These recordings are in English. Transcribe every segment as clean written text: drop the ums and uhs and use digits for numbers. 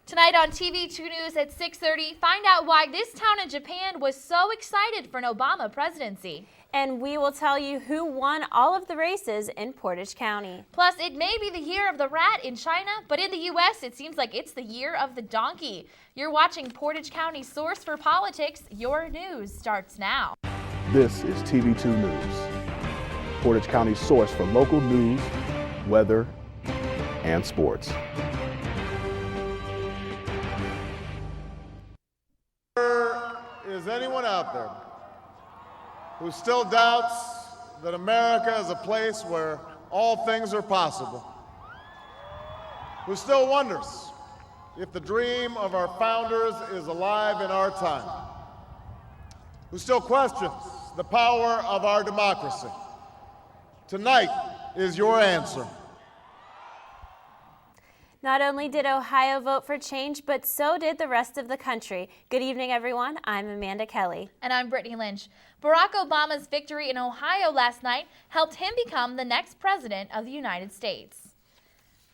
Tonight on TV2 News at 6:30, find out why this town in Japan was so excited for an Obama presidency. And we will tell you who won all of the races in Portage County. Plus, it may be the year of the rat in China, but in the U.S., it seems like it's the year of the donkey. You're watching Portage County's Source for Politics. Your news starts now. This is TV2 News, Portage County's source for local news, weather, and sports. Is anyone out there who still doubts that America is a place where all things are possible? Who still wonders if the dream of our founders is alive in our time? Who still questions the power of our democracy? Tonight is your answer. Not only did Ohio vote for change, but so did the rest of the country. Good evening, everyone. I'm Amanda Kelly. And I'm Brittany Lynch. Barack Obama's victory in Ohio last night helped him become the next president of the United States.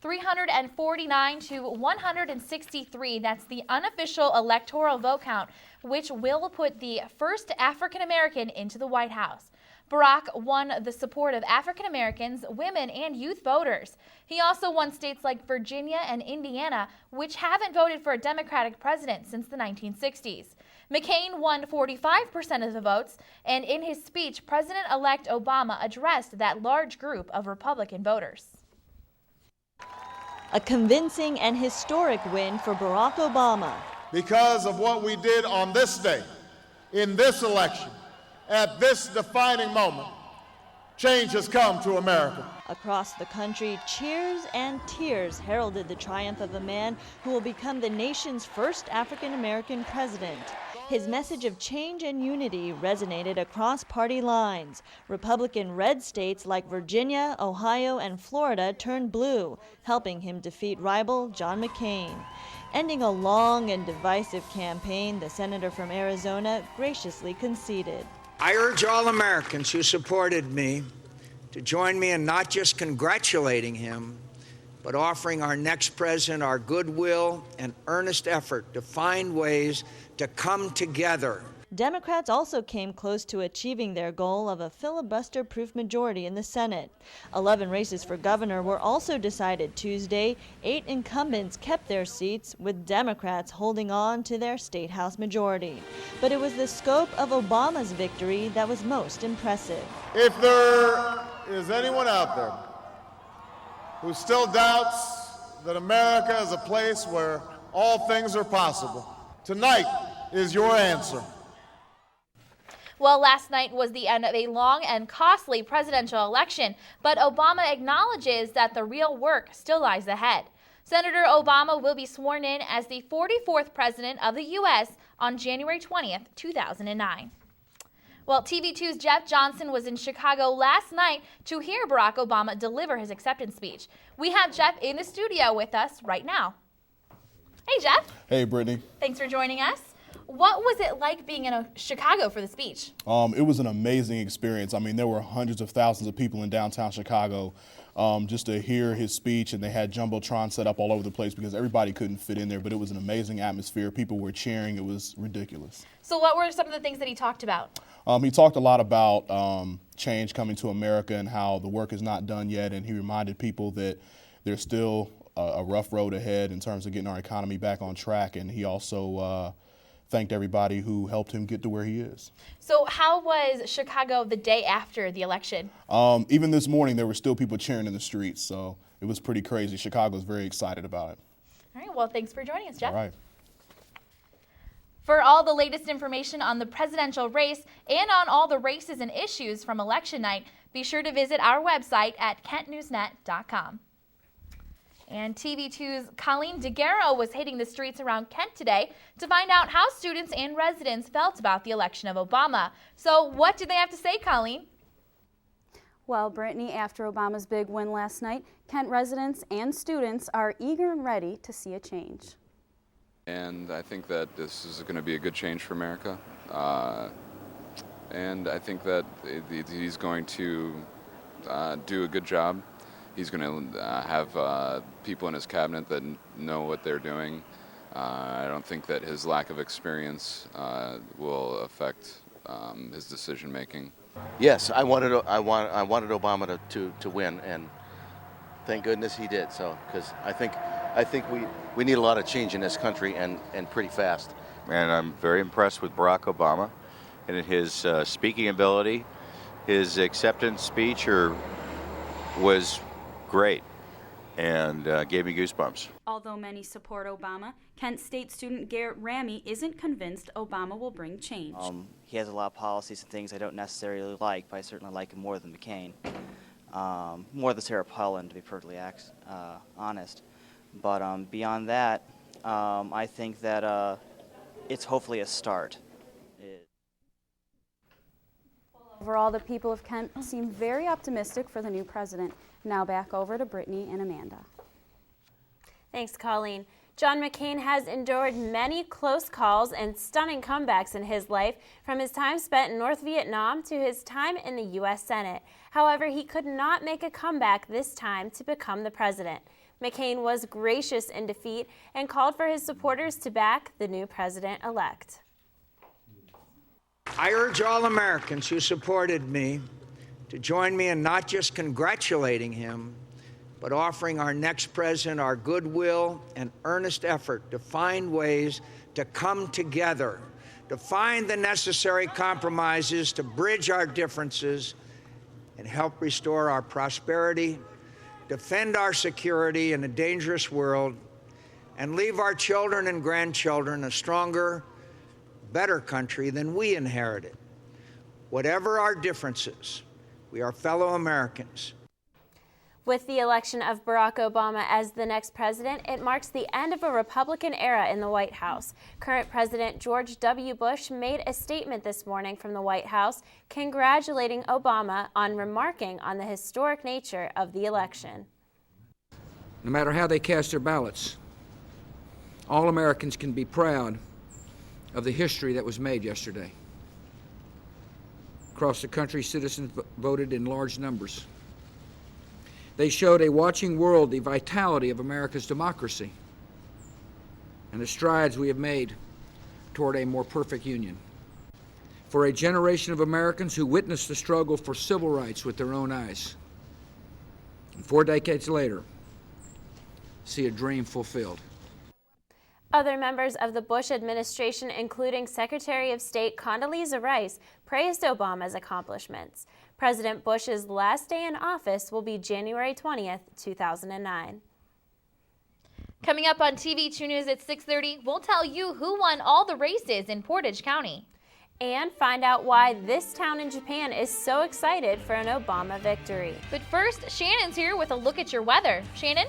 349 to 163, that's the unofficial electoral vote count, which will put the first African American into the White House. Barack won the support of African Americans, women, and youth voters. He also won states like Virginia and Indiana, which haven't voted for a Democratic president since the 1960s. McCain won 45% of the votes, and in his speech, President-elect Obama addressed that large group of Republican voters. A convincing and historic win for Barack Obama. Because of what we did on this day, in this election, at this defining moment, change has come to America. Across the country, cheers and tears heralded the triumph of a man who will become the nation's first African-American president. His message of change and unity resonated across party lines. Republican red states like Virginia, Ohio, and Florida turned blue, helping him defeat rival John McCain. Ending a long and divisive campaign, the senator from Arizona graciously conceded. I urge all Americans who supported me to join me in not just congratulating him, but offering our next president our goodwill and earnest effort to find ways to come together. Democrats also came close to achieving their goal of a filibuster-proof majority in the Senate. 11 races for governor were also decided Tuesday. 8 incumbents kept their seats, with Democrats holding on to their state house majority. But it was the scope of Obama's victory that was most impressive. If there is anyone out there who still doubts that America is a place where all things are possible, tonight is your answer. Well, last night was the end of a long and costly presidential election, but Obama acknowledges that the real work still lies ahead. Senator Obama will be sworn in as the 44th president of the U.S. on January 20th, 2009. Well, TV2's Jeff Johnson was in Chicago last night to hear Barack Obama deliver his acceptance speech. We have Jeff in the studio with us right now. Hey, Jeff. Hey, Brittany. Thanks for joining us. What was it like being in Chicago for the speech? It was an amazing experience. I mean, there were hundreds of thousands of people in downtown Chicago just to hear his speech, and they had Jumbotron set up all over the place because everybody couldn't fit in there, but it was an amazing atmosphere. People were cheering. It was ridiculous. So what were some of the things that he talked about? He talked a lot about change coming to America and how the work is not done yet, and he reminded people that there's still a rough road ahead in terms of getting our economy back on track, and he also thanked everybody who helped him get to where he is. So how was Chicago the day after the election? Even this morning, there were still people cheering in the streets, so it was pretty crazy. Chicago's very excited about it. All right, well, thanks for joining us, Jeff. All right. For all the latest information on the presidential race and on all the races and issues from election night, be sure to visit our website at kentnewsnet.com. And TV2's Colleen DeGarro was hitting the streets around Kent today to find out how students and residents felt about the election of Obama. So what did they have to say, Colleen? Well, Brittany, after Obama's big win last night, Kent residents and students are eager and ready to see a change. And I think that this is going to be a good change for America. And I think that he's going to do a good job. He's going to have people in his cabinet that know what they're doing. I don't think that his lack of experience will affect his decision making. Yes, I wanted Obama to win, and thank goodness he did. So, because I think we need a lot of change in this country, and pretty fast. And I'm very impressed with Barack Obama and his speaking ability. His acceptance speech was great and gave me goosebumps. Although many support Obama, Kent State student Garrett Ramey isn't convinced Obama will bring change. He has a lot of policies and things I don't necessarily like, but I certainly like him more than McCain. More than Sarah Palin, to be perfectly honest. But beyond that, I think that it's hopefully a start. Overall, the people of Kent seem very optimistic for the new president. Now back over to Brittany and Amanda. Thanks, Colleen. John McCain has endured many close calls and stunning comebacks in his life, from his time spent in North Vietnam to his time in the U.S. Senate. However, he could not make a comeback this time to become the president. McCain was gracious in defeat and called for his supporters to back the new president-elect. I urge all Americans who supported me to join me in not just congratulating him, but offering our next president our goodwill and earnest effort to find ways to come together, to find the necessary compromises, to bridge our differences, and help restore our prosperity, defend our security in a dangerous world, and leave our children and grandchildren a stronger, better country than we inherited. Whatever our differences, we are fellow Americans. With the election of Barack Obama as the next president, it marks the end of a Republican era in the White House. Current President George W. Bush made a statement this morning from the White House congratulating Obama on remarking on the historic nature of the election. No matter how they cast their ballots, all Americans can be proud of the history that was made yesterday. Across the country, citizens voted in large numbers. They showed a watching world the vitality of America's democracy and the strides we have made toward a more perfect union. For a generation of Americans who witnessed the struggle for civil rights with their own eyes, and 4 decades later, see a dream fulfilled. Other members of the Bush administration, including Secretary of State Condoleezza Rice, praised Obama's accomplishments. President Bush's last day in office will be January 20th, 2009. Coming up on TV2 News at 6:30, we'll tell you who won all the races in Portage County. And find out why this town in Japan is so excited for an Obama victory. But first, Shannon's here with a look at your weather. Shannon?